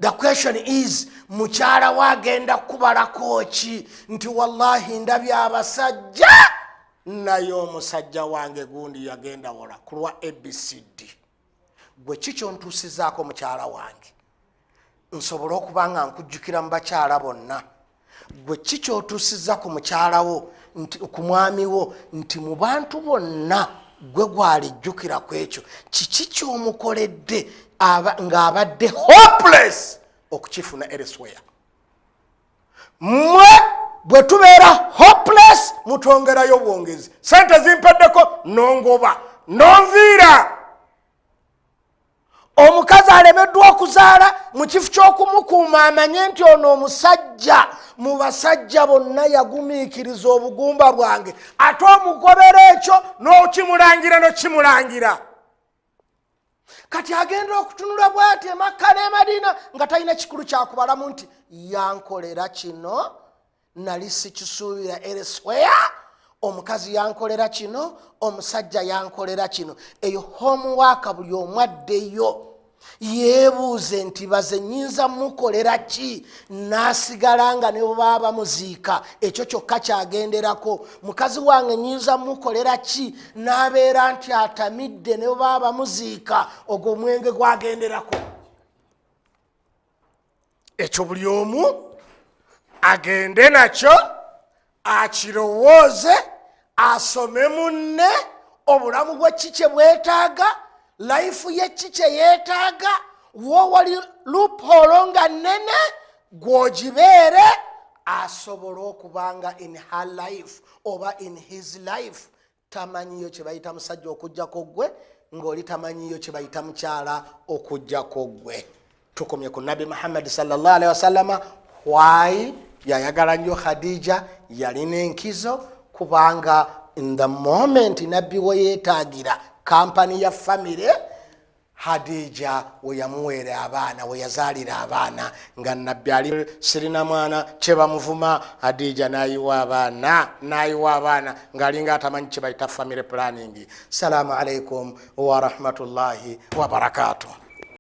The question is, mukyala wagenda kubalako ki nti wallahi ndabye abasajja naye omusajja wange gundi yagenda wola kulwa ABCD. Gwe kikyo ntuusizaako mukyala wange nsobola okuba nga nkujjukira mu bakyala bonna. Gwe kikyo otuusiza ku mukyala wo ku mwami wo nti mu bantu bonna gwe gwalijjukira ku ekyo kiki ky'omukoledde ng'abadde hopeless okukifuna elsewhere. Mmwe bwe tubeera hopeless mutwongerayo bwongezi. Sente zimpeddeko nongoba nonviira. Omukazi alemeddwa okuzaala mu kifo ky'okumukuuma amanye nti ono omusajja mu basajja bonna yagumiikiriza obugumba bwange, ate omugobera ekyo n'okimulangira n'okimulangira. Kati agenda okutunula bw'ati e Makka n'e Madina nga talina kikulu kyakubalamu nti yankolera kino nali sikisuubira elsewhere. Omukazi yankolera kino, omusajja yankolera kino. Eyo homework buli omu addeyo yeebuuze nti baze nnyinza mukolera ki n'asigala nga ne bwe baba bamuziika ekyo kyokka kyagenderako. Mukazi wange nnyinza mukolera ki n'abeera nti atamidde ne bwe baba bamuziika ogwo omwenge gwagenderako. Ekyo buli omu agende nakyo akirowooze, asome munne obulamu bwe kikye bwetaaga, life ye kikye yeetaaga, wo wali loophole nga nnene gwogibeere asobola okubanga in her life oba in his life tamanyiyo kye bayita musajja okujjako gwe ng'oli tamanyiyo kye bayita mukyala okujjako gwe. Tukomye ku Nabi Muhammad sallallahu alaihi wasallama. Why yayagala nnyo Khadija? Yalina enkizo kubanga in the moment nabbi we yeetaagira kampani ya family, Khadija we yamuweera abaana, we yazaalira abaana nga nabbi ali sirina mwana kye bamuvuma, Khadija n'ayiwa abaana ng'alinga atamanyi kye bayita family planning. Salaamu alaikum wa rahmatullahi wa barakatuh.